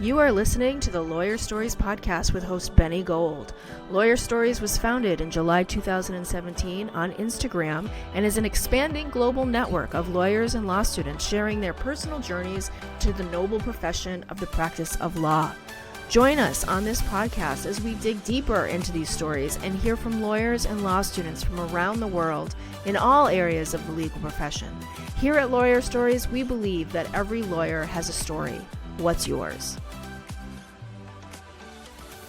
You are listening to the Lawyer Stories podcast with host Benny Gold. Lawyer Stories was founded in July 2017 on Instagram and is an expanding global network of lawyers and law students sharing their personal journeys to the noble profession of the practice of law. Join us on this podcast as we dig deeper into these stories and hear from lawyers and law students from around the world in all areas of the legal profession. Here at Lawyer Stories, we believe that every lawyer has a story. What's yours?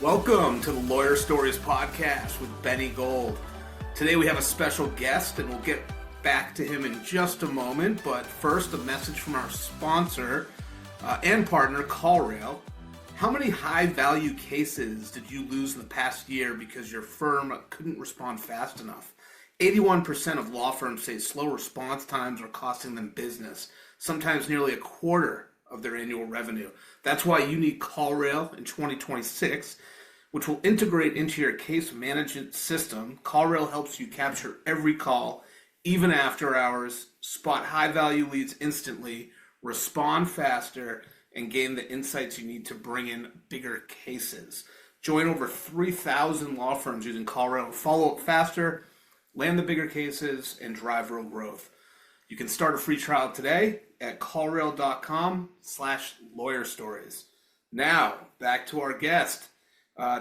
Welcome to the Lawyer Stories podcast with Benny Gold. Today we have a special guest and we'll get back to him in just a moment. But first, a message from our sponsor and partner, CallRail. How many high-value cases did you lose in the past year because your firm couldn't respond fast enough? 81% of law firms say slow response times are costing them business, sometimes nearly a quarter of their annual revenue. That's why you need CallRail in 2026, which will integrate into your case management system. CallRail helps you capture every call, even after hours, spot high-value leads instantly, respond faster, and gain the insights you need to bring in bigger cases. Join over 3,000 law firms using CallRail to follow up faster, land the bigger cases, and drive real growth. You can start a free trial today at callrail.com/lawyerstories. Now, back to our guest.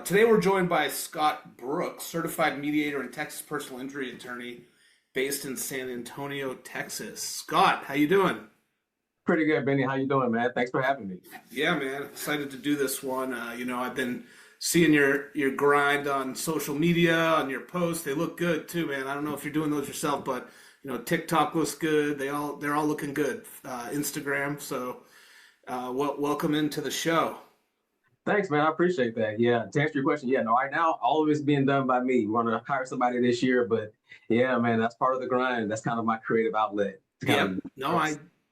Today we're joined by Scott Brooks, certified mediator and Texas personal injury attorney based in San Antonio, Texas. Scott, how you doing? Pretty good, Benny. How you doing, man? Thanks for having me. Yeah, man. Excited to do this one. I've been seeing your grind on social media, on your posts. They look good too, man. I don't know if you're doing those yourself, but TikTok looks good. They're all looking good. Instagram. So, welcome into the show. Thanks, man. I appreciate that. Yeah. To answer your question, right now, all of it's being done by me. We're going to hire somebody this year, but yeah, man, that's part of the grind. That's kind of my creative outlet.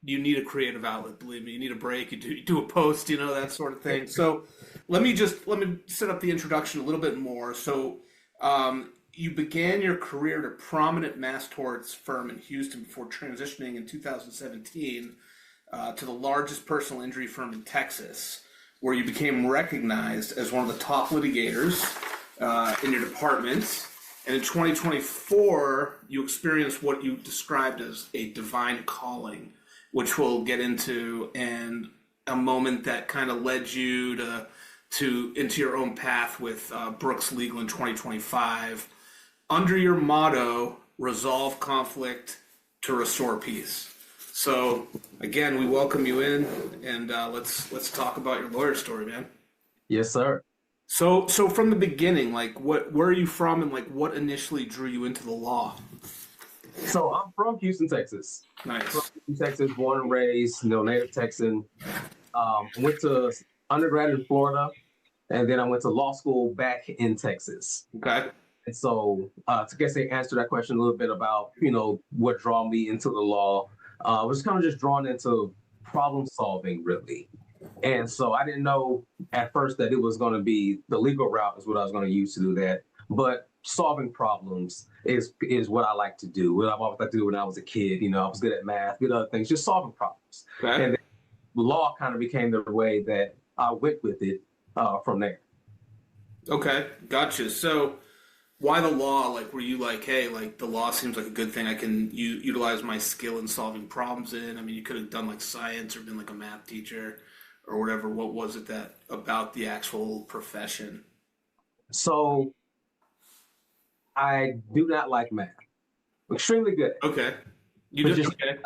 You need a creative outlet. Believe me, you need a break. You do a post, that sort of thing. So, let me set up the introduction a little bit more. So, you began your career at a prominent mass torts firm in Houston before transitioning in 2017 to the largest personal injury firm in Texas, where you became recognized as one of the top litigators in your department. And in 2024, you experienced what you described as a divine calling, which we'll get into, and a moment that kind of led you into your own path with Brooks Legal in 2025. Under your motto, resolve conflict to restore peace. So again, we welcome you in, and let's talk about your lawyer story, man. Yes, sir. So from the beginning, where are you from, and what initially drew you into the law? So I'm from Houston, Texas. Nice. From Houston, Texas, born and raised, native Texan. Went to undergrad in Florida, and then I went to law school back in Texas. Okay. And so to answer that question a little bit about, what drew me into the law, I was kind of just drawn into problem solving, really. And so I didn't know at first that it was going to be the legal route is what I was going to use to do that. But solving problems is what I like to do. What I've always liked to do when I was a kid. I was good at math, good other things, just solving problems. Okay. And then law kind of became the way that I went with it from there. Okay, gotcha. So why the law? Were you hey, the law seems like a good thing I can utilize my skill in solving problems in? I mean, you could have done science or been a math teacher or whatever. What was it that about the actual profession? So I do not like math. Extremely good. Okay. You just okay.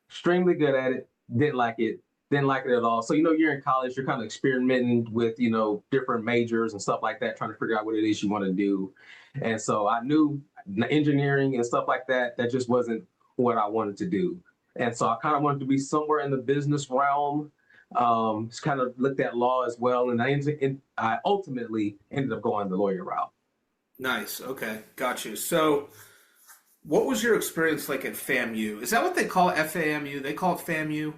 Extremely good at it. Didn't like it. Didn't like it at all. So, you're in college, you're kind of experimenting with, different majors and stuff like that, trying to figure out what it is you want to do. And so I knew engineering and stuff like that, that just wasn't what I wanted to do. And so I kind of wanted to be somewhere in the business realm. Just kind of looked at law as well. And I ultimately ended up going the lawyer route. Nice. Okay. Got you. So what was your experience like at FAMU? Is that what they call it, FAMU? They call it FAMU?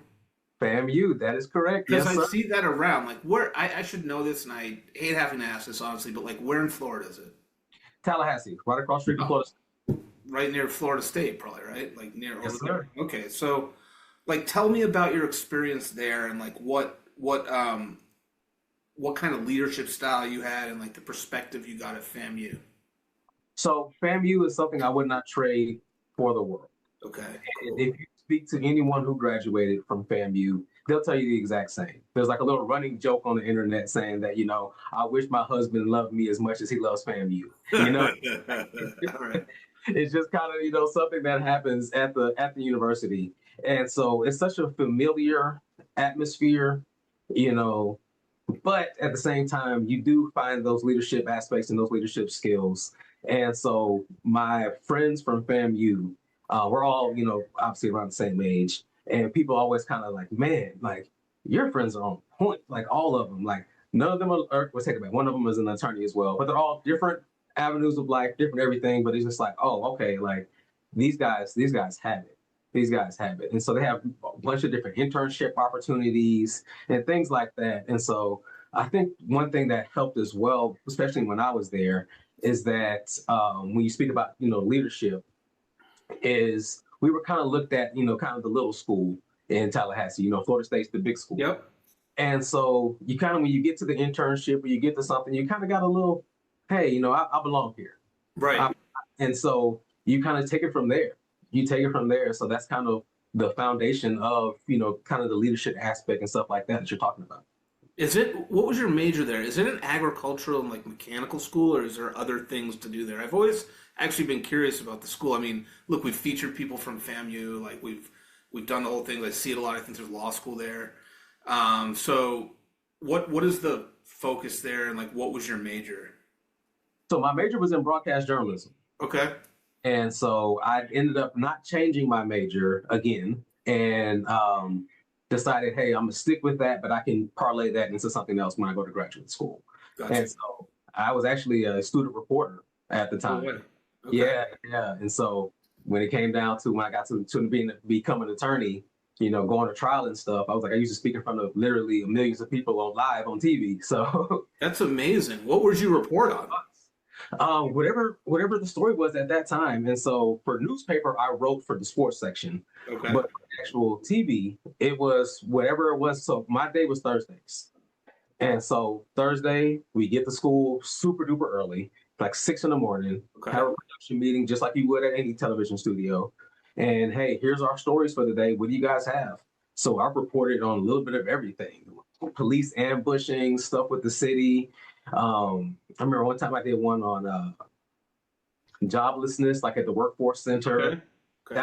FAMU, that is correct. Because I see that around. Where, I should know this, and I hate having to ask this, honestly, but where in Florida is it? Tallahassee, right across the street from Florida State. Right near Florida State, probably, right? Near. Yes, sir. Okay, so, tell me about your experience there, and what what kind of leadership style you had and like the perspective you got at FAMU. So FAMU is something I would not trade for the world. Okay. And Cool. if you speak to anyone who graduated from FAMU, they'll tell you the exact same. There's like a little running joke on the internet saying that, I wish my husband loved me as much as he loves FAMU. All right. It's just kind of, something that happens at the university. And so it's such a familiar atmosphere, you know, but at the same time, you do find those leadership aspects and those leadership skills. And so my friends from FAMU, we're all, obviously around the same age. And people always kind of like, man, like your friends are on point, like all of them. Like none of them are, let's take it back. One of them is an attorney as well, but they're all different avenues of life, different everything. But it's just like, oh, okay, like these guys have it. These guys have it. And so they have a bunch of different internship opportunities and things like that. And so I think one thing that helped as well, especially when I was there, is that when you speak about, leadership, is we were kind of looked at, kind of the little school in Tallahassee, Florida State's the big school. Yep. And so you kind of, when you get to the internship or you get to something, you kind of got a little, hey, I belong here. Right. And so you kind of take it from there. You take it from there. So that's kind of the foundation of, kind of the leadership aspect and stuff like that you're talking about. What was your major there? Is it an agricultural and like mechanical school, or is there other things to do there? I've always actually been curious about the school. I mean, look, we've featured people from FAMU, like we've done the whole thing. I see it a lot. I think there's law school there. So what is the focus there, and like what was your major? So my major was in broadcast journalism. Okay. And so I ended up not changing my major again, and decided, hey, I'm gonna stick with that, but I can parlay that into something else when I go to graduate school. Gotcha. And so I was actually a student reporter at the time. Okay. Yeah. And so when it came down to when I got to become an attorney, going to trial and stuff, I was like, I used to speak in front of literally millions of people live on TV. So that's amazing. What would you report on? Whatever the story was at that time. And so for newspaper, I wrote for the sports section. Okay. But for actual TV, it was whatever it was. So my day was Thursdays. And so Thursday, we get to school super duper early, like 6 a.m. Okay. Have a production meeting just like you would at any television studio. And hey, here's our stories for the day. What do you guys have? So I reported on a little bit of everything. Police ambushing, stuff with the city. I remember one time I did one on joblessness, like at the workforce center. Okay.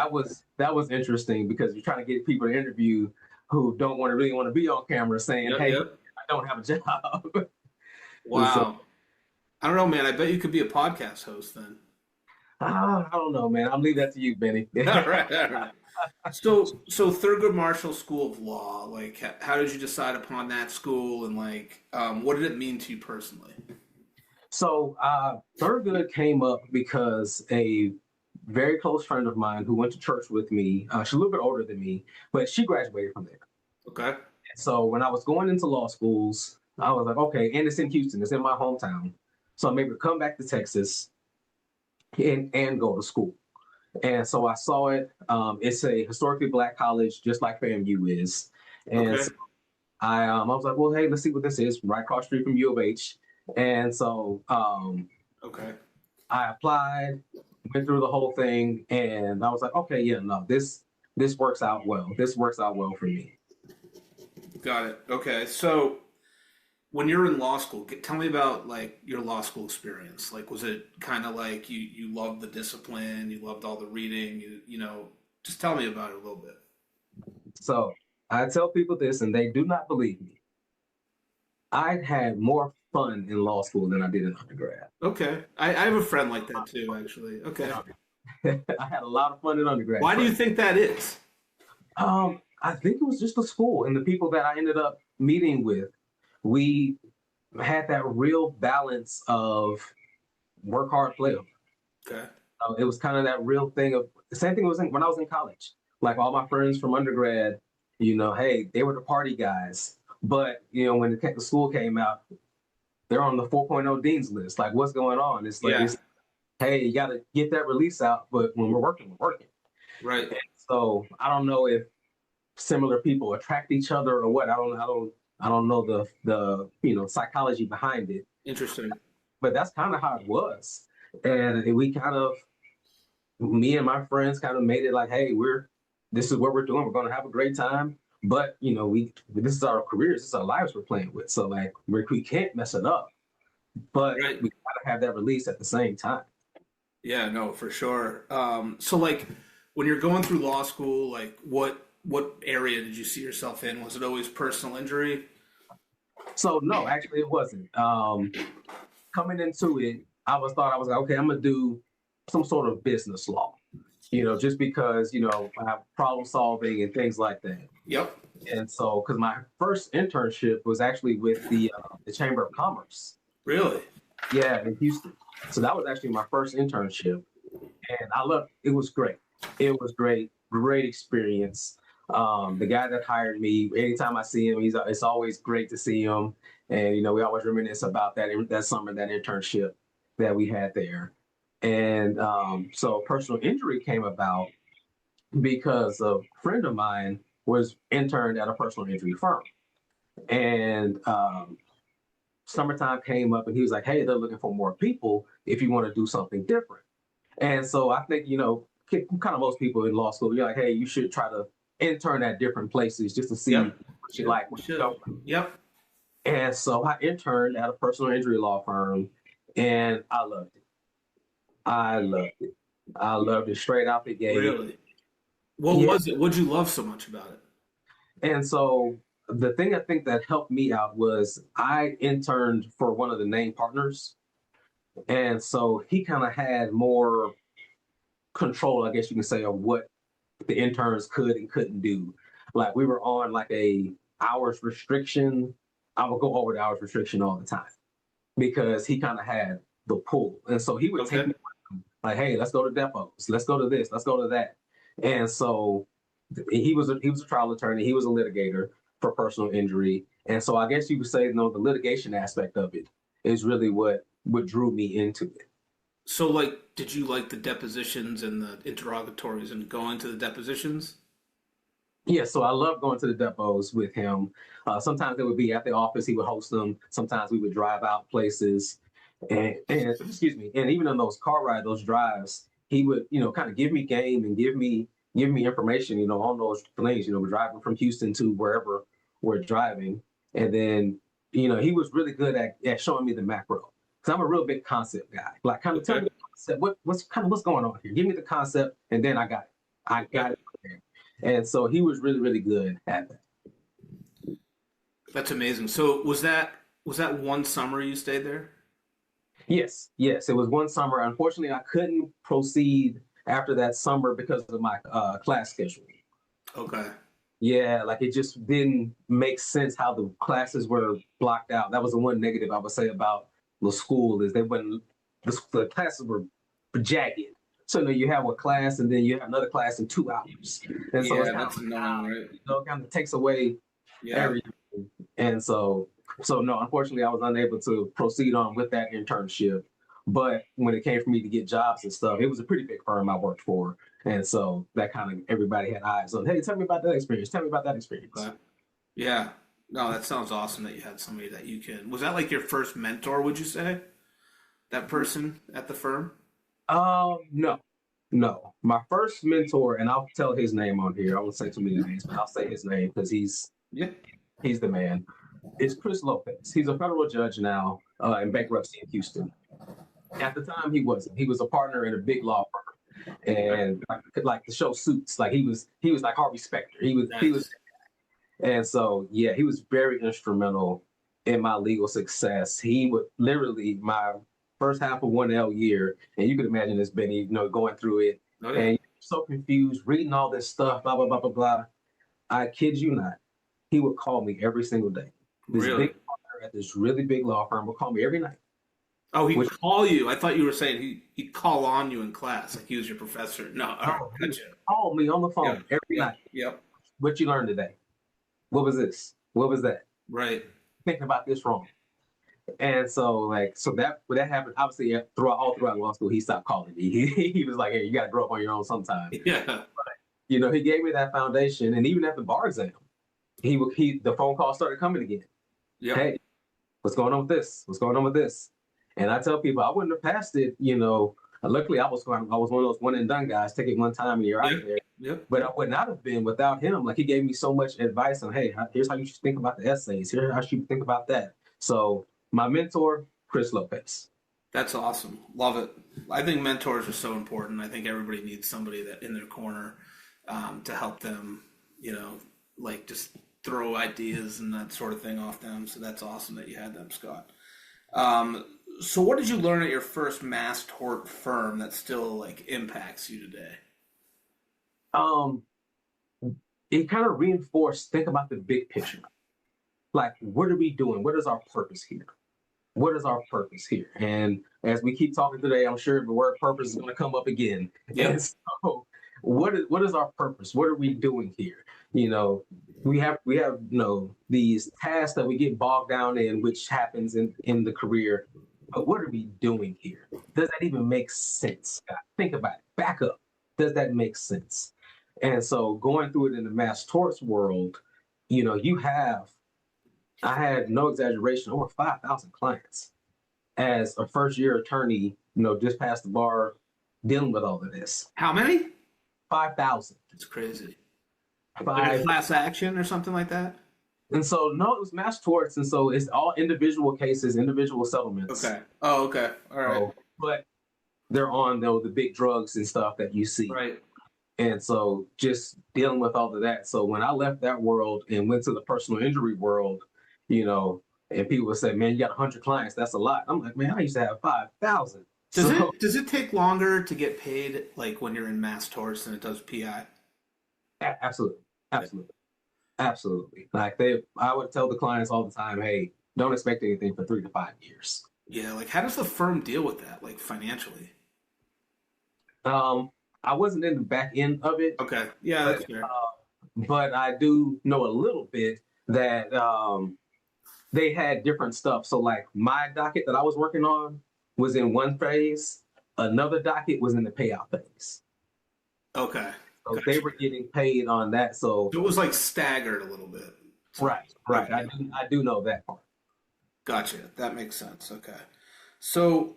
That was interesting because you're trying to get people to interview who don't really want to be on camera saying, hey, I don't have a job. Wow. So, I don't know, man. I bet you could be a podcast host then. I don't know, man. I'll leave that to you, Benny. All right. So Thurgood Marshall School of Law, like, how did you decide upon that school, and like, what did it mean to you personally? So Thurgood came up because a very close friend of mine who went to church with me, she's a little bit older than me, but she graduated from there. Okay. So when I was going into law schools, I was like, okay, and it's in Houston, it's in my hometown. So I'm able to come back to Texas and go to school. And so I saw it. It's a historically Black college, just like FAMU is. And so I was like, well, hey, let's see what this is. Right across the street from U of H. And so I applied, went through the whole thing, and I was like, okay, yeah, no, this works out well. This works out well for me. Got it. Okay. So when you're in law school, tell me about like your law school experience. Like, was it kind of like you loved the discipline, you loved all the reading, just tell me about it a little bit. So I tell people this and they do not believe me. I had more fun in law school than I did in undergrad. Okay. I have a friend like that too, actually. Okay. I had a lot of fun in undergrad. Why do you think that is? I think it was just the school and the people that I ended up meeting with. We had that real balance of work hard, play hard. Okay. It was kind of that real thing of the same thing was when I was in college. Like all my friends from undergrad, hey, they were the party guys. But, when the school came out, they're on the 4.0 dean's list. Like, what's going on? It's like, hey, you got to get that release out. But when we're working, we're working. Right. And so I don't know if similar people attract each other or what. I I don't know the psychology behind it, Interesting. but that's kind of how it was. And we kind of, me and my friends kind of made it like, hey, this is what we're doing. We're going to have a great time. But, this is our careers. This is our lives we're playing with. So like, we can't mess it up, but Right. we got to have that release at the same time. Yeah, no, for sure. So like when you're going through law school, like what area did you see yourself in? Was it always personal injury? So no, actually it wasn't. Coming into it, I was like, okay, I'm gonna do some sort of business law, just because, I have problem solving and things like that. Yep. And so, because my first internship was actually with the Chamber of Commerce, Really? yeah, in Houston. So that was actually my first internship, and I loved it. It was great. It was great experience. The guy that hired me, anytime I see him, it's always great to see him, and we always reminisce about that summer, that internship that we had there. And so personal injury came about because a friend of mine was interned at a personal injury firm, and summertime came up, and he was like, "Hey, they're looking for more people if you want to do something different." And so I think, kind of most people in law school, you're like, hey, you should try to intern at different places just to see Yep. what you like, what you don't. Yep. And so I interned at a personal injury law firm, and I loved it. I loved it. I loved it straight out the gate. Really? What Yeah. was it? What'd you love so much about it? And so the thing I think that helped me out was I interned for one of the named partners. And so he kind of had more control, I guess you can say, of what the interns could and couldn't do. Like we were on like a hours restriction. I would go over the hours restriction all the time because he kind of had the pull. And so he would take me like, hey, let's go to depots. Let's go to this. Let's go to that. And so he was a trial attorney. He was a litigator for personal injury. And so I guess you could say, the litigation aspect of it is really what drew me into it. So like, did you like the depositions and the interrogatories and going to the depositions? Yeah, so I love going to the depots with him. Sometimes it would be at the office. He would host them. Sometimes we would drive out places. And excuse me. And even on those car rides, those drives, he would, kind of give me game and give me information, on those things. We're driving from Houston to wherever we're driving. And then, he was really good at showing me the macro. Because I'm a real big concept guy. Like, kind of tell me the concept. What's going on here? Give me the concept, and then I got it. I got it. And so he was really, really good at that. That's amazing. So was that one summer you stayed there? Yes, it was one summer. Unfortunately, I couldn't proceed after that summer because of my class schedule. Okay. Yeah, like it just didn't make sense how the classes were blocked out. That was the one negative I would say about the school is the classes were jagged. So you have a class and then you have another class in 2 hours. And so it's that's annoying, right? kind of takes away everything. And so no, unfortunately I was unable to proceed on with that internship. But when it came for me to get jobs and stuff, it was a pretty big firm I worked for. And so that kind of everybody had eyes on, hey, tell me about that experience. Tell me about that experience. Okay. Yeah. No, that sounds awesome that you had somebody that you can. Was that like your first mentor, would you say? That person at the firm? No. My first mentor, and I'll tell his name on here. I won't say too many names, but I'll say his name because he's the man. It's Chris Lopez. He's a federal judge now in bankruptcy in Houston. At the time, he wasn't. He was a partner in a big law firm, and like the show Suits. Like he was like Harvey Specter. He was, and so yeah, he was very instrumental in my legal success. He would literally my first half of 1L year, and you could imagine this, Benny, going through it, and you're so confused, reading all this stuff, blah blah blah blah blah. I kid you not, he would call me every single day. This big partner at this really big law firm would call me every night. Oh, he'd call you. I thought you were saying he'd call on you in class, like he was your professor. No, gotcha. Call me on the phone every night. Yep. What you learned today? What was this? What was that? Right. Thinking about this wrong. And so that when that happened, obviously all throughout law school, he stopped calling me. He was like, hey, you got to grow up on your own sometime. Yeah. But, he gave me that foundation, and even at the bar exam, the phone call started coming again. Yep. Hey, what's going on with this? What's going on with this? And I tell people I wouldn't have passed it. Luckily I was one of those one and done guys. Take it one time and you're out of there. Yep. But I would not have been without him. Like he gave me so much advice on, hey, here's how you should think about the essays. Here's how you should think about that. So my mentor, Chris Lopez. That's awesome. Love it. I think mentors are so important. I think everybody needs somebody that in their corner to help them, like just throw ideas and that sort of thing off them. So that's awesome that you had them, Scott. So what did you learn at your first mass tort firm that still like impacts you today? It kind of reinforced, think about the big picture. Like, what are we doing? What is our purpose here? What is our purpose here? And as we keep talking today, I'm sure the word purpose is going to come up again. Yeah. And so what is our purpose? What are we doing here? We have these tasks that we get bogged down in, which happens in the career. But what are we doing here? Does that even make sense? Think about it. Back up. Does that make sense? And so going through it in the mass torts world, I had no exaggeration, over 5,000 clients as a first year attorney, just past the bar dealing with all of this. How many? 5,000. It's crazy. Like a class action or something like that? And so, no, it was mass torts. And so it's all individual cases, individual settlements. Okay. Oh, okay. All right. So, but they're on, the big drugs and stuff that you see. Right. And so just dealing with all of that. So when I left that world and went to the personal injury world, and people would say, man, you got 100 clients. That's a lot. I'm like, man, I used to have 5,000. Does it take longer to get paid like when you're in mass torts than it does PI? Absolutely. Like I would tell the clients all the time, hey, don't expect anything for 3 to 5 years. Yeah. Like how does the firm deal with that? Like financially? I wasn't in the back end of it. Okay. Yeah, that's fair. But I do know a little bit that they had different stuff. So like my docket that I was working on was in one phase. Another docket was in the payout phase. Okay. So they were getting paid on that. So it was like staggered a little bit. Right. Okay. I do know that part. Gotcha. That makes sense. Okay. So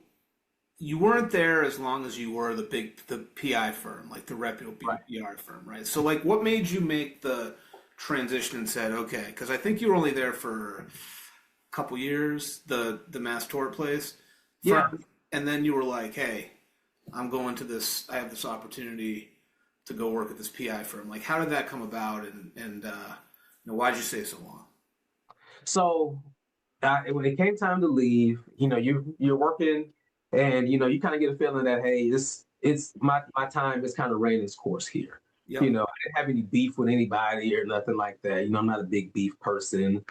you weren't there as long as you were the PI firm, like the reputable PR firm, right? So like what made you make the transition and said, okay, because I think you were only there for a couple years, the mass tort place. Yeah. And then you were like, hey, I have this opportunity to go work at this PI firm. Like how did that come about and why'd you stay so long? So when it came time to leave, you're working and, you kind of get a feeling that, hey, it's my time is kind of ran its course here. Yep. I didn't have any beef with anybody or nothing like that. I'm not a big beef person.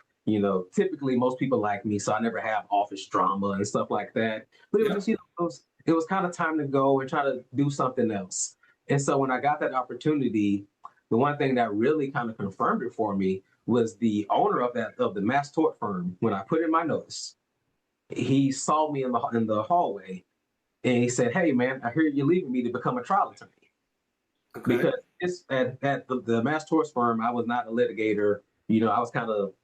Typically most people like me, so I never have office drama and stuff like that. But it was just, it was kind of time to go and try to do something else. And so when I got that opportunity, the one thing that really kind of confirmed it for me was the owner of the mass tort firm. When I put in my notice, he saw me in the hallway and he said, hey man, I hear you're leaving me to become a trial attorney. Okay. Because at the mass torts firm, I was not a litigator. I was kind of,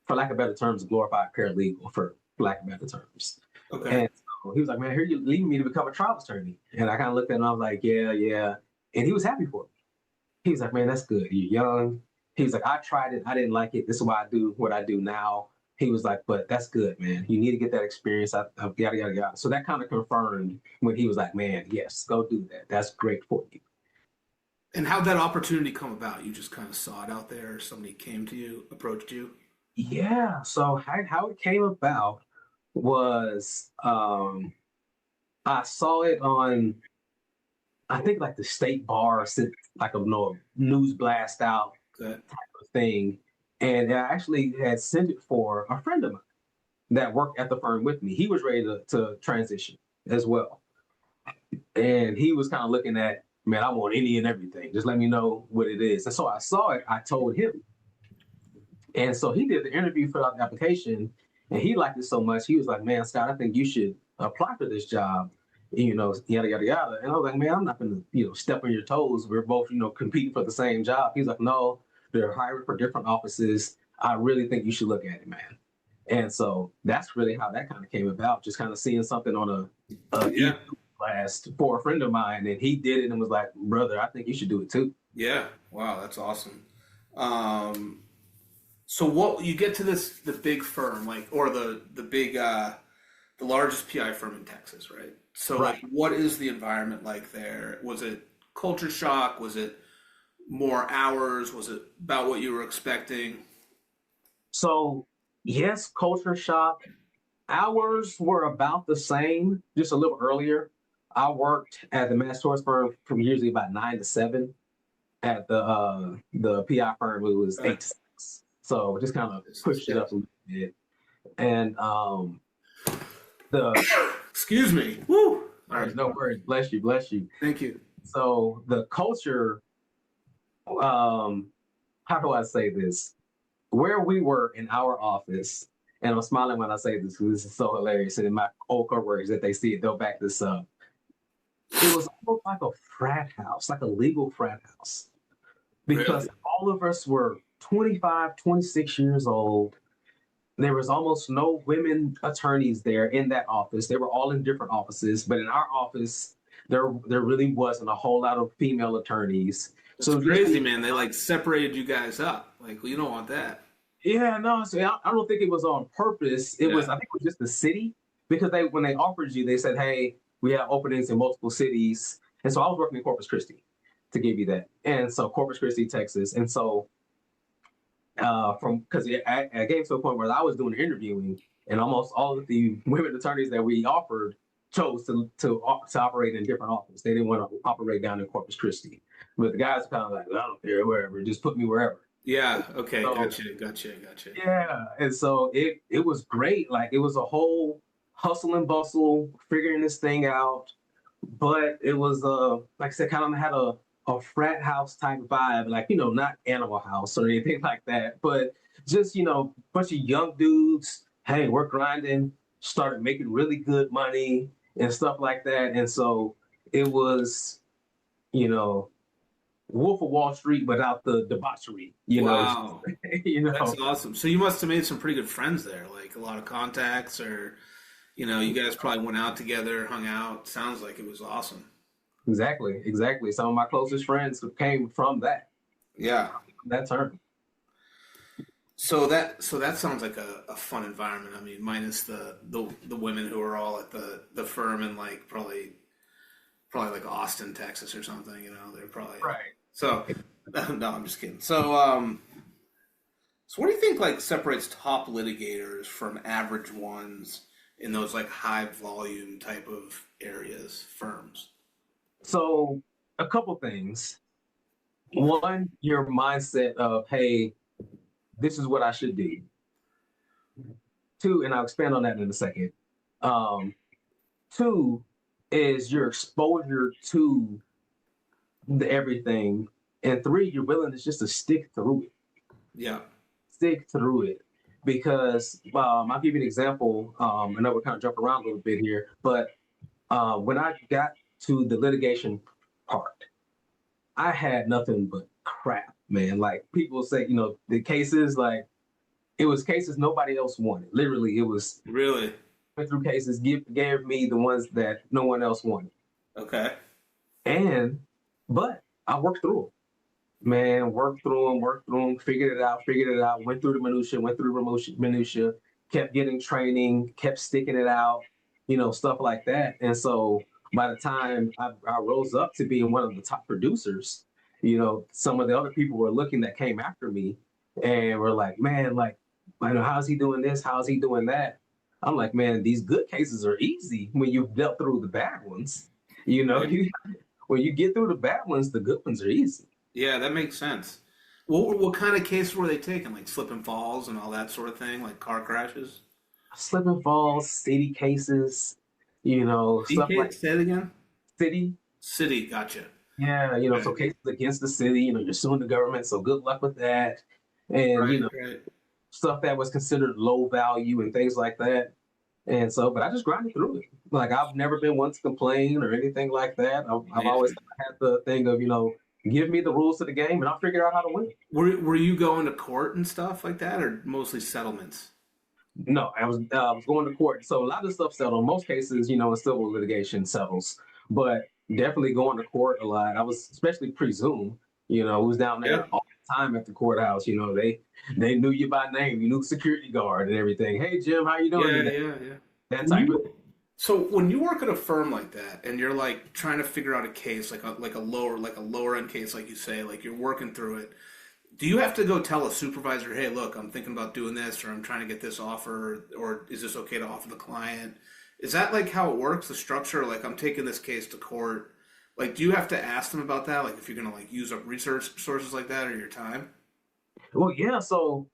for lack of better terms, a glorified paralegal, for lack of better terms. Okay. And so he was like, man, I hear you're leaving me to become a trial attorney. And I kind of looked at him and I was like, yeah. And he was happy for me. He was like, man, that's good. You're young. He was like, I tried it. I didn't like it. This is why I do what I do now. He was like, but that's good, man. You need to get that experience. Yada, yada, yada. So that kind of confirmed when he was like, man, yes, go do that. That's great for you. And how'd that opportunity come about? You just kind of saw it out there, or somebody came to you, approached you? Yeah. So how it came about was I saw it on, I think like the state bar, like a news blast out type of thing. And I actually had sent it for a friend of mine that worked at the firm with me. He was ready to transition as well. And he was kind of looking at, man, I want any and everything. Just let me know what it is. And so I saw it. I told him. And so he did the interview, filled out the application, and he liked it so much. He was like, man, Scott, I think you should apply for this job, yada, yada, yada. And I was like, man, I'm not going to, step on your toes. We're both, competing for the same job. He's like, no, They're hiring for different offices. I really think you should look at it, man. And so that's really how that kind of came about. Just kind of seeing something on a Yeah. class for a friend of mine, and he did it and was like, "Brother, I think you should do it too." Yeah. Wow, that's awesome. So what you get to the big firm, like, or the big the largest PI firm in Texas, right? So Right. like what is the environment like there? Was it culture shock? Was it more hours? Was it about what you were expecting? So yes, culture shock. Hours were about the same, just a little earlier. I worked at the mass torts firm from usually about 9 to 7. At the PI firm, it was Uh, 8 to 6. So just kind of pushed it up a little bit. And the Excuse me. Woo. All right. there's no worries. Bless you, bless you. Thank you. So the culture, how do I say this? Where we were in our office, and I'm smiling when I say this because this is so hilarious. And in my old coworkers, that they see it, they'll back this up. It was almost like a frat house, like a legal frat house, because Really? all of us were 25, 26 years old. There was almost no women attorneys there in that office. They were all in different offices, but in our office, there really wasn't a whole lot of female attorneys. It's So crazy, man. They like separated you guys up. Like, well, you don't want that. yeah, no, so I don't think it was on purpose. It was, Yeah. I think it was just the city, because when they offered you, they said, "Hey, we have openings in multiple cities." And so I was working in Corpus Christi, to give you that. And so Corpus Christi, Texas. And so because I came to a point where I was doing interviewing, and almost all of the women attorneys that we offered chose to operate in different offices. They didn't want to operate down in Corpus Christi. But the guys are kind of like, "I don't care, wherever, just put me wherever." Yeah. Okay. So, Gotcha. yeah, and so it was great. Like, it was a whole hustle and bustle figuring this thing out, but it was like I said, kind of had a frat house type vibe, like, not Animal House or anything like that, but just, bunch of young dudes. Hey, we're grinding, started making really good money and stuff like that, and so it was, you know, Wolf of Wall Street without the debauchery, Wow. you That's know. awesome. So you must have made some pretty good friends there, like a lot of contacts, or you guys probably went out together, hung out. Sounds like it was awesome. Exactly. Some of my closest friends came from Yeah. that term. So that sounds like a fun environment. I mean, minus the women who are all at the firm in like probably like Austin, Texas or something. They're probably Right. so. No, I'm just kidding. So what do you think like separates top litigators from average ones in those like high volume type of areas, firms? So a couple things. One, your mindset of, hey, this is what I should do. Two, and I'll expand on that in a second. Two is your exposure to everything. And three, your willingness just to stick through it. Yeah. Stick through it. Because I'll give you an example. I know we're kind of jumping around a little bit here, but when I got to the litigation part, I had nothing but crap, man. Like, people say, the cases, like, it was cases nobody else wanted. Literally, it was Really? went through cases, gave me the ones that no one else wanted. Okay. But I worked through them. Man, worked through them, figured it out, went through the minutia, kept getting training, kept sticking it out, stuff like that. And so by the time I rose up to being one of the top producers, some of the other people were looking that came after me and were like, "Man, like, how's he doing this? How's he doing that?" I'm like, "Man, these good cases are easy when you've dealt through the bad ones. Right. When you get through the bad ones, the good ones are easy." Yeah, that makes sense. What kind of cases were they taking? Like slip and falls and all that sort of thing, like car crashes? Slip and falls, city cases, stuff DK, like say it again. city. City, gotcha. Yeah, so Right, cases against the city, you're suing the government, so good luck with that. And, right. stuff that was considered low value and things like that. And so, but I just grinded through it. Like, I've never been one to complain or anything like that. I've Yeah. always had the thing of, give me the rules to the game, and I'll figure out how to win. Were you going to court and stuff like that, or mostly settlements? No, I was going to court. So a lot of stuff settled. Most cases, in civil litigation settles, but definitely going to court a lot. I was especially presumed, who's down there all the time at the courthouse. They knew you by name. You knew the security guard and everything. Hey Jim, how you doing today? Yeah. That type of thing. So when you work at a firm like that and you're like trying to figure out a case, like a lower end case, like you say, like you're working through it, do you have to go tell a supervisor, hey, look, I'm thinking about doing this, or I'm trying to get this offer, or is this okay to offer the client? Is that like how it works, the structure? Like, I'm taking this case to court. Like, do you have to ask them about that? Like, if you're going to like use up research sources like that or your time? Well, yeah. So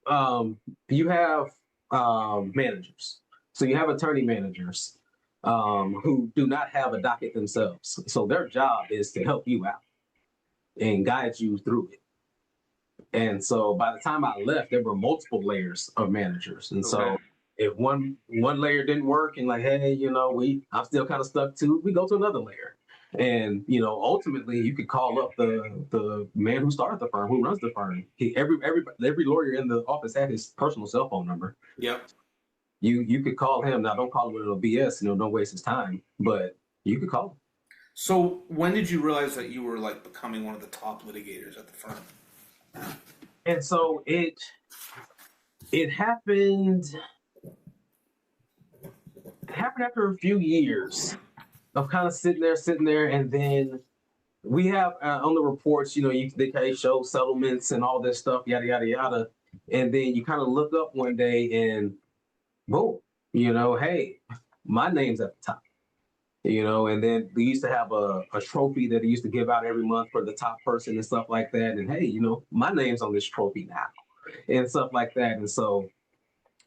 you have managers. So you have attorney managers who do not have a docket themselves. So their job is to help you out and guide you through it. And so by the time I left, there were multiple layers of managers. And so if one layer didn't work and like, hey, I'm still kind of stuck too, we go to another layer. And, ultimately you could call up the man who started the firm, who runs the firm. Every lawyer in the office had his personal cell phone number. Yep. You could call him. Now, don't call him with a BS, don't waste his time, but you could call him. So when did you realize that you were like becoming one of the top litigators at the firm? And so it happened after a few years of kind of sitting there, and then we have on the reports, they show settlements and all this stuff, yada yada yada, and then you kind of look up one day and boom, hey, my name's at the top. And then we used to have a trophy that they used to give out every month for the top person and stuff like that. And hey, my name's on this trophy now and stuff like that. And so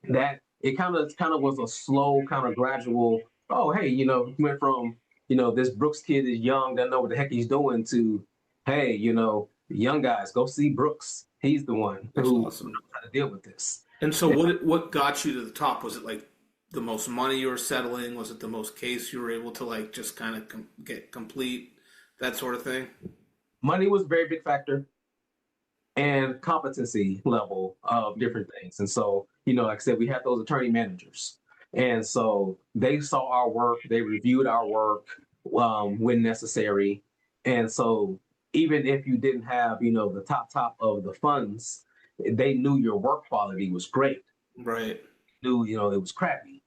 that it kind of was a slow, kind of gradual, oh, hey, went from, this Brooks kid is young, doesn't know what the heck he's doing, to, hey, young guys, go see Brooks. He's the one who knows how to deal with this. And so what got you to the top? Was it like the most money you were settling? Was it the most case you were able to like just kind of get complete, that sort of thing? Money was a very big factor, and competency level of different things. And so, like I said, we had those attorney managers. And so they saw our work, they reviewed our work when necessary. And so even if you didn't have, the top of the funds, they knew your work quality was great. Right. Knew, it was crappy.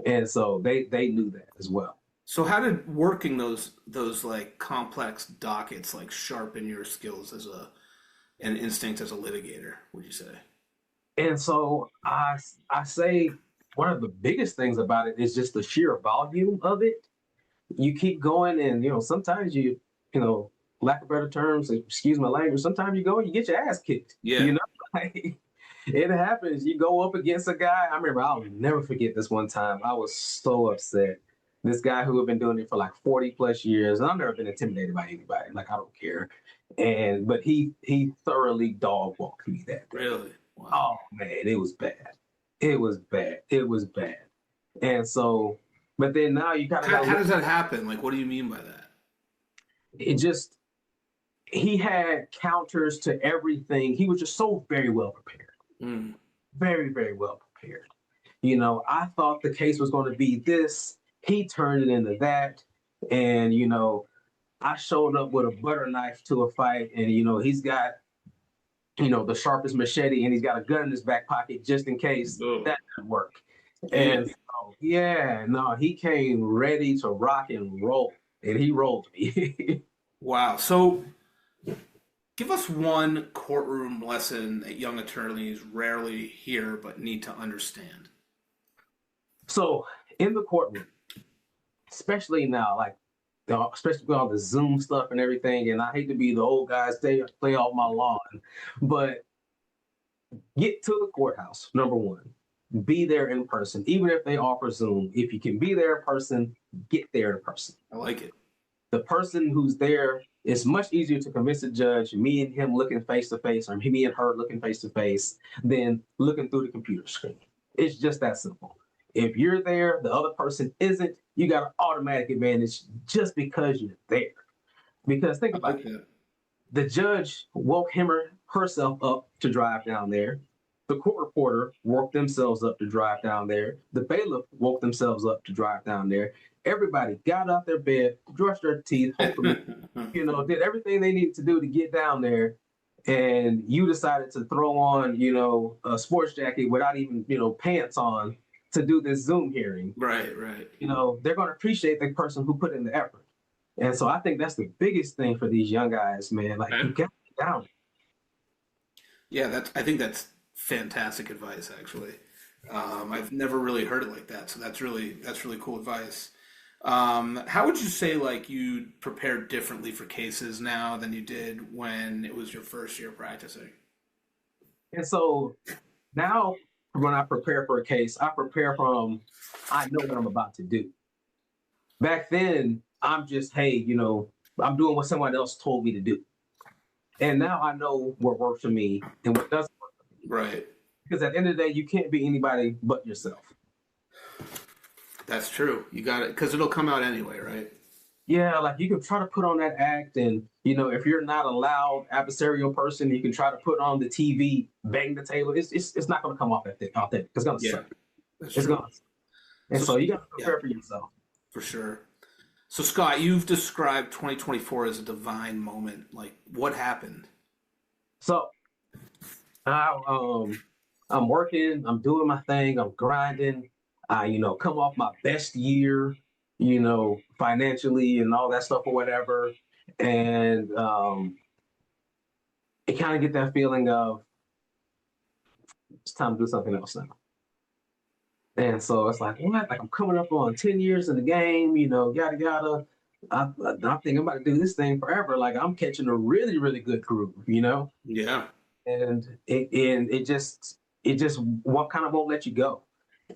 And so they knew that as well. So how did working those like complex dockets like sharpen your skills as an instinct as a litigator, would you say? And so I say one of the biggest things about it is just the sheer volume of it. You keep going and, sometimes you lack of better terms, excuse my language, sometimes you go and you get your ass kicked. Yeah. It happens. You go up against a guy. I remember, I'll never forget this one time. I was so upset. This guy who had been doing it for like 40 plus years, and I've never been intimidated by anybody. Like, I don't care. But he thoroughly dog walked me that day. Really? Wow. Oh man, it was bad. It was bad. And so, but then now you kind of how does that happen? Like, what do you mean by that? He had counters to everything. He was just so very well prepared. Very, very well prepared. I thought the case was going to be this. He turned it into that. And, I showed up with a butter knife to a fight, and, he's got, the sharpest machete, and he's got a gun in his back pocket just in case that didn't work. And so, he came ready to rock and roll, and he rolled me. Wow. So give us one courtroom lesson that young attorneys rarely hear but need to understand. So in the courtroom, especially now, like, especially with all the Zoom stuff and everything, and I hate to be the old guy, stay off my lawn, but get to the courthouse, number one. Be there in person, even if they offer Zoom. If you can be there in person, get there in person. I like it. The person who's there, it's much easier to convince a judge, me and him looking face to face, or me and her looking face to face, than looking through the computer screen. It's just that simple. If you're there, the other person isn't, you got an automatic advantage just because you're there. Because think about it. the judge woke him or herself up to drive down there. The court reporter woke themselves up to drive down there. The bailiff woke themselves up to drive down there. Everybody got out their bed, brushed their teeth, hopefully, did everything they needed to do to get down there. And you decided to throw on, a sports jacket without even, pants on to do this Zoom hearing. Right. They're going to appreciate the person who put in the effort. And so I think that's the biggest thing for these young guys, man. Like, you got to get down. Yeah, I think that's fantastic advice, actually. I've never really heard it like that, so that's really cool advice. How would you say like you prepare differently for cases now than you did when it was your first year practicing? And so now when I prepare for a case, I prepare from I know what I'm about to do. Back then, I'm just, hey, I'm doing what someone else told me to do. And now I know what works for me and what doesn't work for me. Right. Because at the end of the day, you can't be anybody but yourself. That's true. You got it, because it'll come out anyway, right? Yeah, like you can try to put on that act, and if you're not a loud adversarial person, you can try to put on the TV, bang the table. It's not going to come off that thing. It's going to suck. It's going to. And so you got to prepare for yourself. For sure. So Scott, you've described 2024 as a divine moment. Like, what happened? So, I'm working. I'm doing my thing. I'm grinding. I, come off my best year, financially and all that stuff or whatever. And it kind of get that feeling of it's time to do something else now. And so it's like, what? Like I'm coming up on 10 years in the game, yada, yada. I think I'm about to do this thing forever. Like I'm catching a really, really good groove, Yeah. And it just what kind of won't let you go.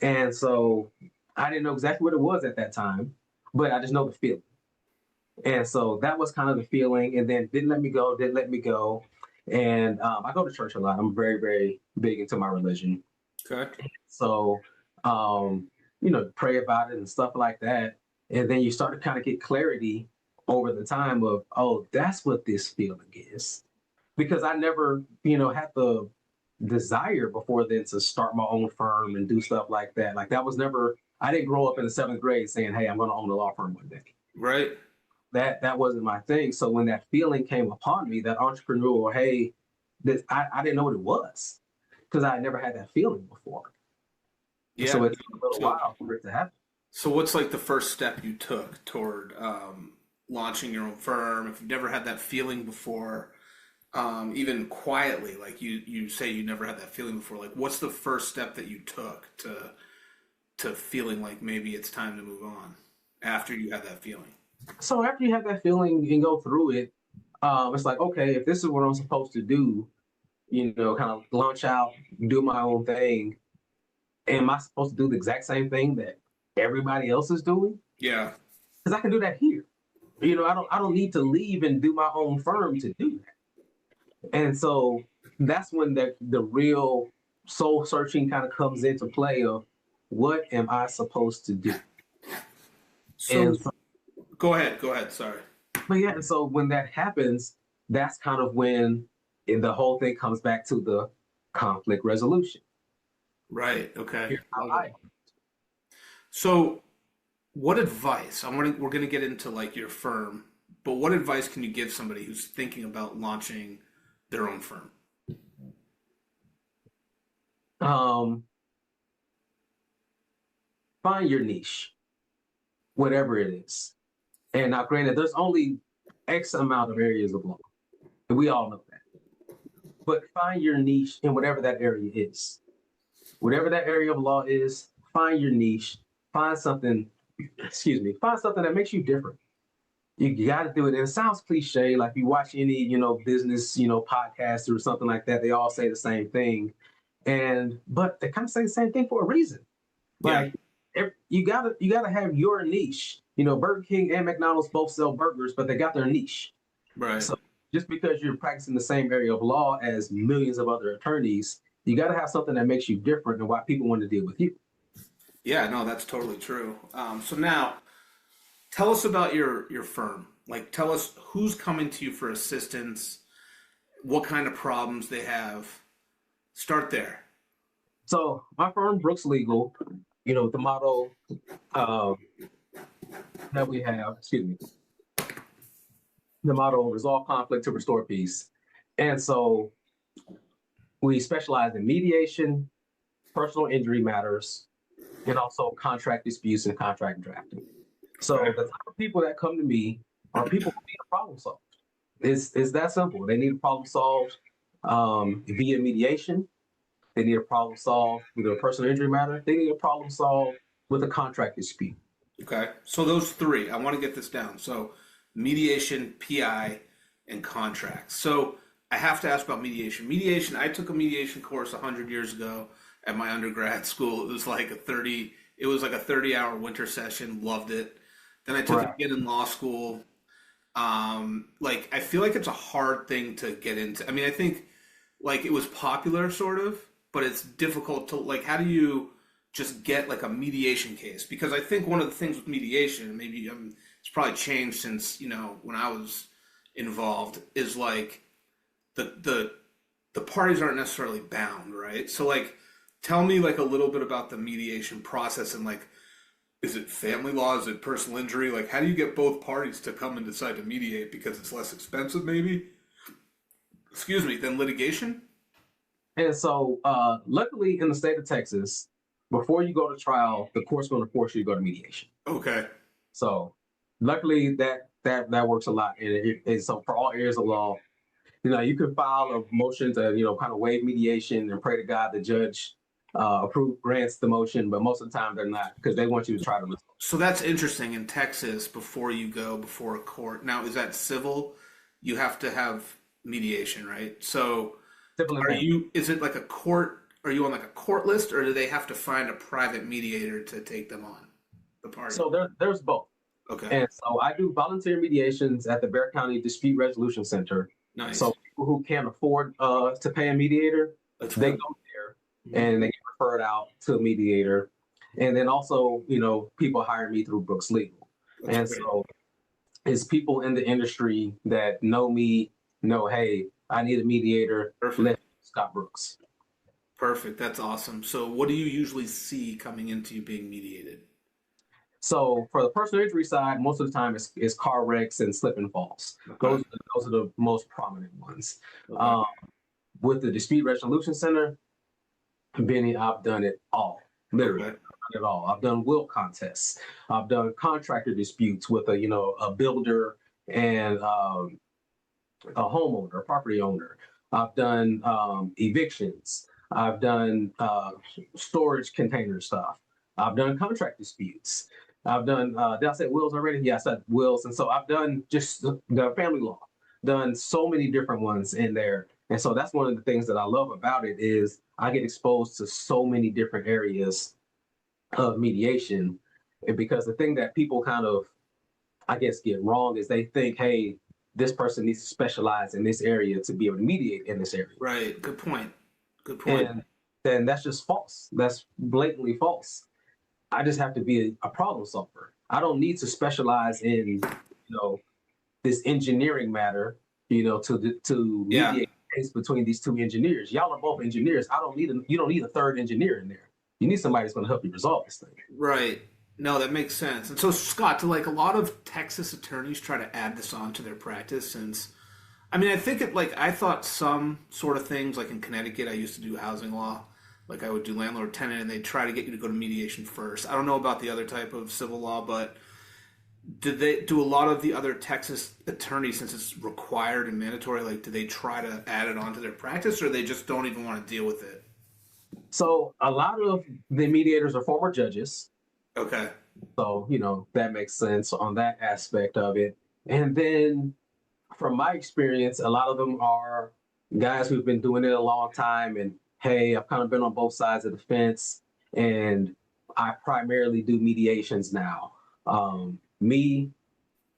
And so I didn't know exactly what it was at that time, but I just know the feeling. And so that was kind of the feeling. And then didn't let me go. And I go to church a lot. I'm very, very big into my religion. Okay. So, pray about it and stuff like that. And then you start to kind of get clarity over the time of, oh, that's what this feeling is. Because I never, had the desire before then to start my own firm and do stuff like that. Like that was never, I didn't grow up in the 7th grade saying, hey, I'm going to own a law firm one day. Right. That wasn't my thing. So when that feeling came upon me, that entrepreneurial, hey, I didn't know what it was because I had never had that feeling before. Yeah. So it took a little while for it to happen. So what's like the first step you took toward launching your own firm? If you've never had that feeling before, even quietly, like you say you never had that feeling before, like what's the first step that you took to feeling like maybe it's time to move on after you had that feeling? So after you have that feeling and go through it, it's like, okay, if this is what I'm supposed to do, kind of launch out, do my own thing, am I supposed to do the exact same thing that everybody else is doing? Yeah. Because I can do that here. I don't need to leave and do my own firm to do that. And so that's when the real soul searching kind of comes into play of what am I supposed to do? So go ahead. Sorry. But yeah, and so when that happens, that's kind of when the whole thing comes back to the conflict resolution. Right. Okay. So what advice, we're going to get into like your firm, but what advice can you give somebody who's thinking about launching their own firm? Find your niche, whatever it is. And now granted, there's only X amount of areas of law. And we all know that. But find your niche in whatever that area is. Whatever that area of law is, find your niche, find something that makes you different. You got to do it. And it sounds cliche, like you watch any, business, podcast or something like that, they all say the same thing. But they kind of say the same thing for a reason. Like you gotta have your niche. Burger King and McDonald's both sell burgers, but they got their niche. Right. So just because you're practicing the same area of law as millions of other attorneys, you got to have something that makes you different and why people want to deal with you. Yeah, no, that's totally true. So now, tell us about your firm. Like, tell us who's coming to you for assistance. what kind of problems they have. Start there. So my firm, Brooks Legal, the motto that we have, the motto, resolve conflict to restore peace. And so we specialize in mediation, personal injury matters, and also contract disputes and contract drafting. So the type of people that come to me are people who need a problem solved. It's that simple. They need a problem solved via mediation. They need a problem solved with a personal injury matter. They need a problem solved with a contract dispute. Okay. So those three, I want to get this down. So mediation, PI, and contracts. So I have to ask about mediation. Mediation, I took a mediation course 100 years ago at my undergrad school. It was like a 30-hour winter session. Loved it. Then I took it again in law school. I feel like it's a hard thing to get into. I mean, I think like it was popular sort of, but it's difficult to like, how do you just get like a mediation case? Because I think one of the things with mediation, maybe it's probably changed since, when I was involved, is like the parties aren't necessarily bound, right? So like, tell me like a little bit about the mediation process and like, is it family law? Is it personal injury? Like, how do you get both parties to come and decide to mediate because it's less expensive, maybe? Than litigation? And so, luckily, in the state of Texas, before you go to trial, the court's going to force you to go to mediation. Okay. So, luckily, that works a lot. And so, for all areas of law, you can file a motion to, kind of waive mediation and pray to God the judge grants the motion, but most of the time they're not because they want you to try to resolve. So that's interesting. In Texas, before you go before a court, now is that civil? You have to have mediation, right? So is it like a court? Are you on like a court list, or do they have to find a private mediator to take them on the party? So there's both. Okay. And so I do volunteer mediations at the Bexar County Dispute Resolution Center. Nice. So people who can't afford to pay a mediator, they go there and they get referred out to a mediator. And then also, people hire me through Brooks Legal. That's great. So it's people in the industry that know me, hey, I need a mediator. Perfect. Let Scott Brooks. Perfect. That's awesome. So what do you usually see coming into you being mediated? So for the personal injury side, most of the time it's car wrecks and slip and falls. Okay. Those are the most prominent ones. Okay. With the Dispute Resolution Center, Benny, I've done it all. Literally, okay. I've done it all. I've done will contests. I've done contractor disputes with a builder and a homeowner, a property owner. I've done evictions. I've done storage container stuff. I've done contract disputes. I've done, did I say wills already? Yeah, I said wills. And so I've done just the family law, done so many different ones in there. And so that's one of the things that I love about it is I get exposed to so many different areas of mediation. And because the thing that people kind of, I guess, get wrong is they think, hey, this person needs to specialize in this area to be able to mediate in this area. Right. Good point. Good point. And then that's just false. That's blatantly false. I just have to be a problem solver. I don't need to specialize in, this engineering matter, to mediate a case between these two engineers. Y'all are both engineers. You don't need a third engineer in there. You need somebody who's going to help you resolve this thing. Right. No, that makes sense. And so, Scott, do like a lot of Texas attorneys try to add this on to their practice? Since, I mean, I think I thought some sort of things, like in Connecticut, I used to do housing law. Like I would do landlord tenant, and they try to get you to go to mediation first. I don't know about the other type of civil law, but do a lot of the other Texas attorneys, since it's required and mandatory, like do they try to add it onto their practice, or they just don't even want to deal with it? So a lot of the mediators are former judges. Okay. So, that makes sense on that aspect of it. And then from my experience, a lot of them are guys who've been doing it a long time and, hey, I've kind of been on both sides of the fence, and I primarily do mediations now. Me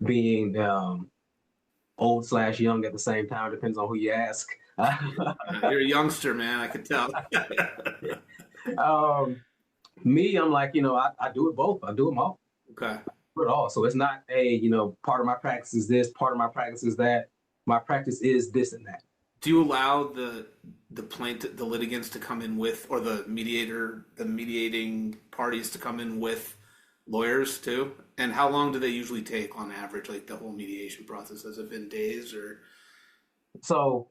being old/young at the same time, depends on who you ask. You're a youngster, man, I can tell. Me, I'm like, I do it both. I do them all. Okay. I do it all. So it's not part of my practice is this, part of my practice is that. My practice is this and that. Do you allow the litigants to come in with, or the mediating parties to come in with lawyers too? And how long do they usually take on average, like the whole mediation process? Has it been days or? So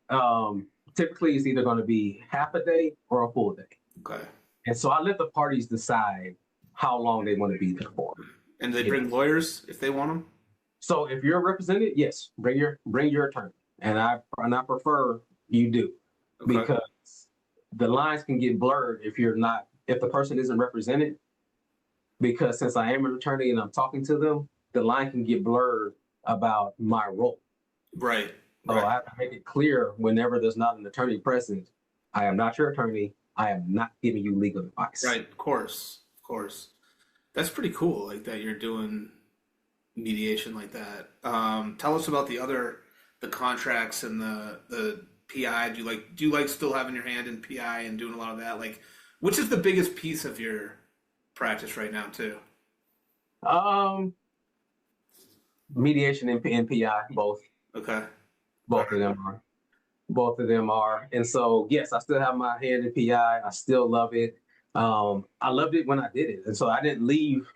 typically it's either going to be half a day or a full day. Okay. And so I let the parties decide how long they want to be there for. And they bring lawyers if they want them? So if you're represented, yes, bring your attorney. And I prefer you do, because the lines can get blurred if the person isn't represented. Because since I am an attorney and I'm talking to them, the line can get blurred about my role. Right. So I have to make it clear whenever there's not an attorney present, I am not your attorney. I am not giving you legal advice. Right. Of course. That's pretty cool. Like that you're doing mediation like that. Tell us about the contracts and the PI. Do you like still having your hand in PI and doing a lot of that? Like, which is the biggest piece of your practice right now too? Mediation and PI, both. Okay. Both of them are. And so, yes, I still have my hand in PI. I still love it. I loved it when I did it. And so I didn't leave,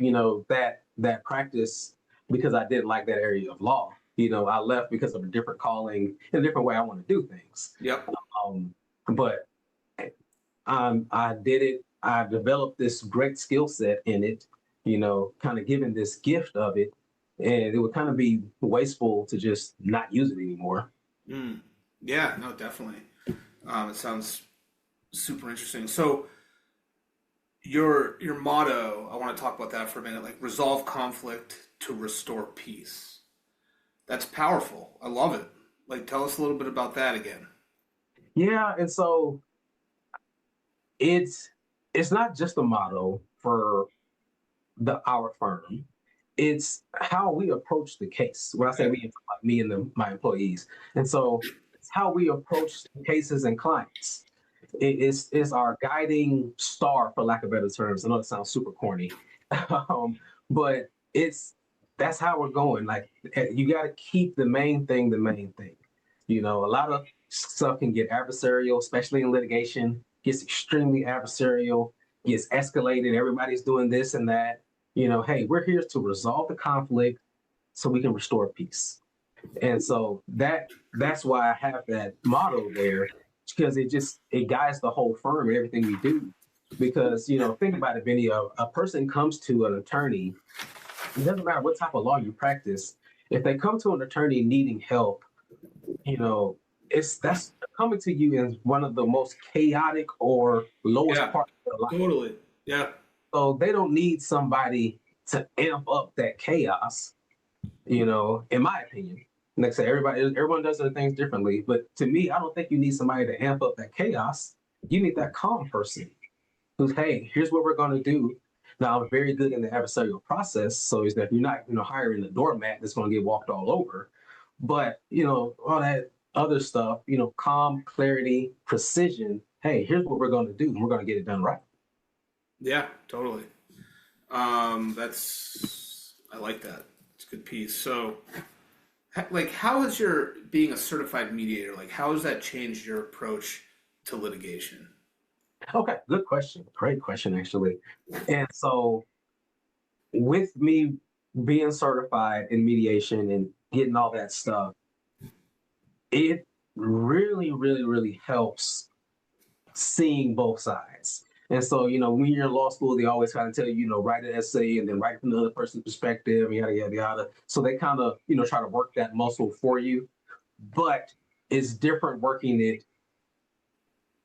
that practice because I didn't like that area of law. I left because of a different calling and a different way I want to do things. Yep. But I did it. I developed this great skill set in it, kind of given this gift of it. And it would kind of be wasteful to just not use it anymore. Yeah, no, definitely. It sounds super interesting. So your motto, I want to talk about that for a minute, like resolve conflict to restore peace. That's powerful. I love it. Like, tell us a little bit about that again. Yeah, and so it's not just a motto for our firm. It's how we approach the case. When I say we, it's like me and my employees. And so it's how we approach cases and clients. It's our guiding star, for lack of better terms. I know it sounds super corny, but that's how we're going. Like, you got to keep the main thing the main thing. A lot of stuff can get adversarial, especially in litigation. Gets extremely adversarial, gets escalated. Everybody's doing this and that. Hey, we're here to resolve the conflict so we can restore peace. And so that's why I have that motto there, because it guides the whole firm and everything we do. Because, think about it, Benny, a person comes to an attorney, it doesn't matter what type of law you practice. If they come to an attorney needing help, that's coming to you in one of the most chaotic or lowest parts of their life. Totally. Yeah. So they don't need somebody to amp up that chaos, in my opinion. Like I say, everyone does their things differently. But to me, I don't think you need somebody to amp up that chaos. You need that calm person who's, hey, here's what we're going to do. Now, I'm very good in the adversarial process. So is that you're not, hiring a doormat that's going to get walked all over. But, all that other stuff, calm, clarity, precision. Hey, here's what we're going to do. And we're going to get it done right. Yeah, totally. I like that. It's a good piece. So, how has your being a certified mediator, how has that changed your approach to litigation? Okay, good question. Great question, actually. And so, with me being certified in mediation and getting all that stuff, it really, really, really helps seeing both sides. And so, when you're in law school, they always kind of tell you, write an essay and then write it from the other person's perspective, yada, yada, yada. So they kind of, try to work that muscle for you. But it's different working it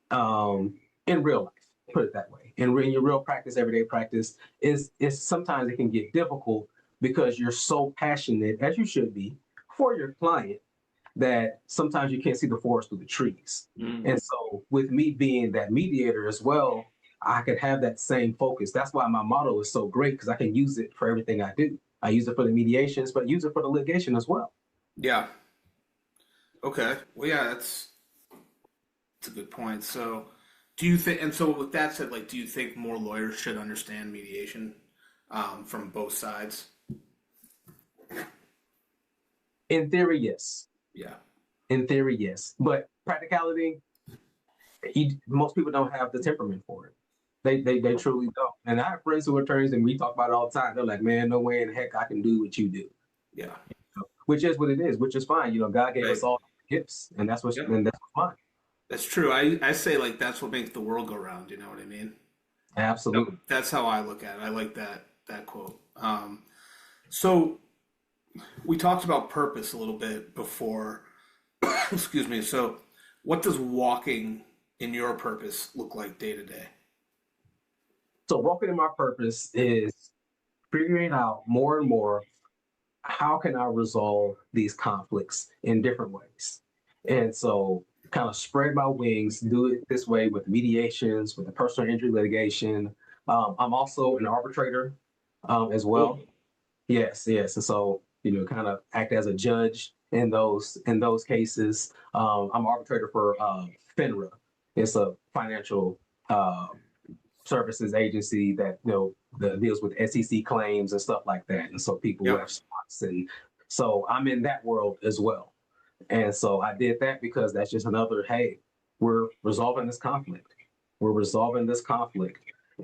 in real life, put it that way. And in your real practice, everyday practice, is sometimes it can get difficult because you're so passionate, as you should be, for your client, that sometimes you can't see the forest through the trees. And so with me being that mediator as well, I could have that same focus. That's why my motto is so great, because I can use it for everything I do. I use it for the mediations, but I use it for the litigation as well. Yeah. Okay. Well, yeah, that's a good point. So do you think, and so with that said, do you think more lawyers should understand mediation from both sides? In theory, yes. Yeah. In theory, yes. But practicality, most people don't have the temperament for it. They truly don't. And I have friends who are attorneys, and we talk about it all the time. They're like, man, no way in heck I can do what you do. Yeah. Which is what it is, which is fine. You know, God gave us all gifts, and that's what's fine. That's true. I say like that's what makes the world go round. You know what I mean? Absolutely. That's how I look at it. I like that quote. So we talked about purpose a little bit before. Excuse me. So what does walking in your purpose look like day to day? So walking in my purpose is figuring out more and more how can I resolve these conflicts in different ways. And so kind of spread my wings, do it this way with mediations, with the personal injury litigation. I'm also an arbitrator as well. Yes. And so, kind of act as a judge in those cases. I'm arbitrator for FINRA. It's a financial services agency that that deals with SEC claims and stuff like that. And so people who have spots, and so I'm in that world as well. And so I did that because that's just another, hey, we're resolving this conflict.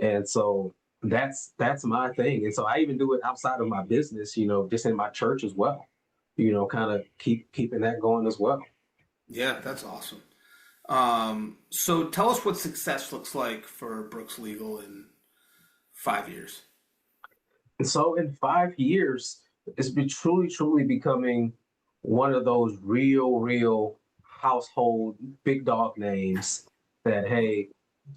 And so that's my thing. And so I even do it outside of my business, just in my church as well. Kind of keeping that going as well. Yeah, that's awesome. So tell us what success looks like for Brooks Legal in 5 years. And so in 5 years, it's been truly becoming one of those real household big dog names that, hey,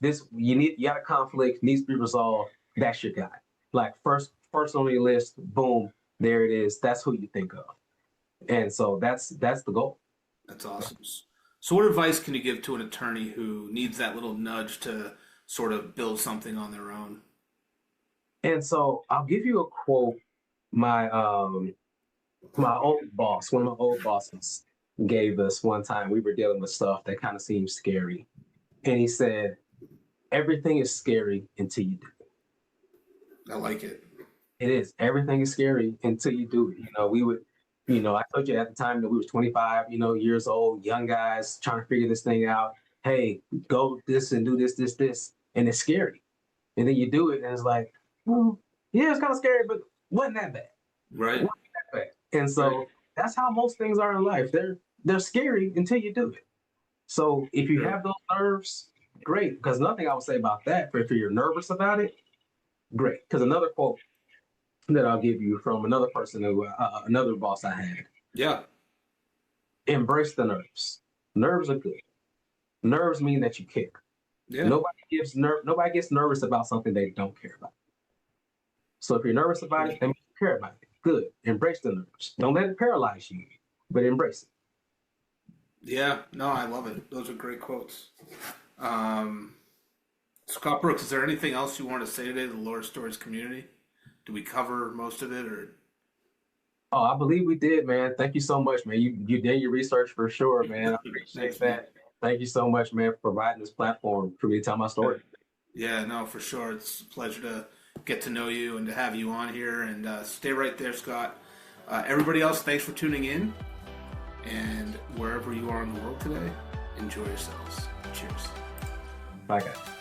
you got a conflict, needs to be resolved. That's your guy. Like first on your list, boom, there it is. That's who you think of. And so that's the goal. That's awesome. So what advice can you give to an attorney who needs that little nudge to sort of build something on their own? And so I'll give you a quote my old boss, one of my old bosses, gave us one time. We were dealing with stuff that kind of seemed scary. And he said, everything is scary until you do it. I like it. It is. Everything is scary until you do it. We would, I told you at the time that we were 25, years old, young guys trying to figure this thing out. Hey, go this and do this. And it's scary. And then you do it and it's like, well, yeah, it's kind of scary, but wasn't that bad. Right. Wasn't that bad. And so that's how most things are in life. They're scary until you do it. So if you have those nerves, great. Because nothing I would say about that, if you're nervous about it, great. Because another quote that I'll give you from another person another boss I had. Yeah. Embrace the nerves. Nerves are good. Nerves mean that you care. Yeah. Nobody gets nervous about something they don't care about. So if you're nervous about it, then you care about it. Good. Embrace the nerves. Don't let it paralyze you, but embrace it. Yeah. No, I love it. Those are great quotes. Scott Brooks, is there anything else you want to say today to the Lawyer Stories community? Did we cover most of it, or? Oh, I believe we did, man. Thank you so much, man. You did your research for sure, man. I appreciate that. Thank you so much, man, for providing this platform for me to tell my story. Yeah, no, for sure. It's a pleasure to get to know you and to have you on here. And stay right there, Scott. Everybody else, thanks for tuning in. And wherever you are in the world today, enjoy yourselves. Cheers. Bye, guys.